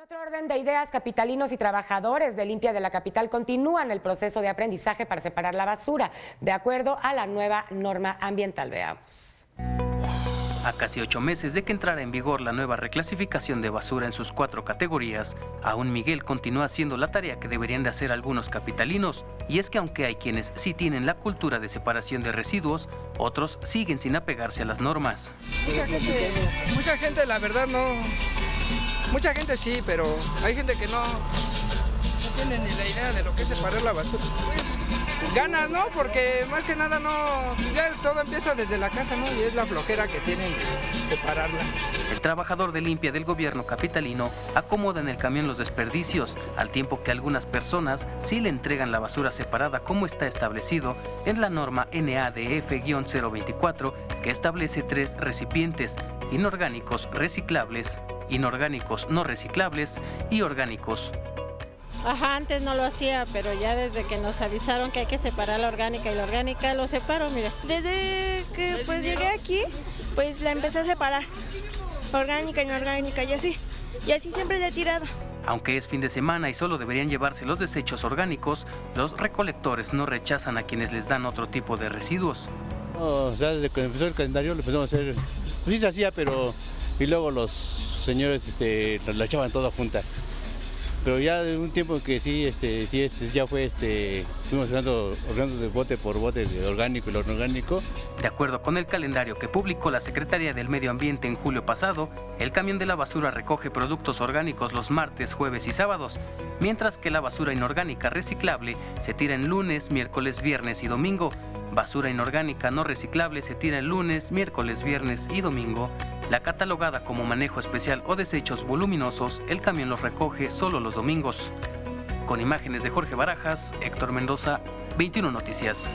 En otro orden de ideas, capitalinos y trabajadores de limpia de la capital continúan el proceso de aprendizaje para separar la basura, de acuerdo a la nueva norma ambiental. Veamos. A casi 8 meses de que entrara en vigor la nueva reclasificación de basura en sus 4 categorías, aún Miguel continúa haciendo la tarea que deberían de hacer algunos capitalinos, y es que aunque hay quienes sí tienen la cultura de separación de residuos, otros siguen sin apegarse a las normas. Mucha gente la verdad no, mucha gente sí, pero hay gente que no tiene ni la idea de lo que es separar la basura. Pues ganas, ¿no? Porque más que nada no, ya todo empieza desde la casa, ¿no? Y es la flojera que tienen de separarla. El trabajador de limpia del gobierno capitalino acomoda en el camión los desperdicios, al tiempo que algunas personas sí le entregan la basura separada como está establecido en la norma NADF-024, que establece 3 recipientes: inorgánicos reciclables, inorgánicos no reciclables y orgánicos. Ajá, antes no lo hacía, pero ya desde que nos avisaron que hay que separar la orgánica y la orgánica, lo separo, mira. Desde que pues llegué aquí, pues la empecé a separar, orgánica, inorgánica y así siempre la he tirado. Aunque es fin de semana y solo deberían llevarse los desechos orgánicos, los recolectores no rechazan a quienes les dan otro tipo de residuos. No, o sea, desde que empezó el calendario lo empezamos a hacer, pues sí se hacía, pero y luego los señores la echaban toda junta. Pero ya de un tiempo que ya fue, fuimos ordenando de bote por bote de orgánico y lo no orgánico. De acuerdo con el calendario que publicó la Secretaría del Medio Ambiente en julio pasado, el camión de la basura recoge productos orgánicos los martes, jueves y sábados, mientras que la basura inorgánica reciclable se tira en lunes, miércoles, viernes y domingo. Basura inorgánica no reciclable se tira el lunes, miércoles, viernes y domingo. La catalogada como manejo especial o desechos voluminosos, el camión los recoge solo los domingos. Con imágenes de Jorge Barajas, Héctor Mendoza, 21 Noticias.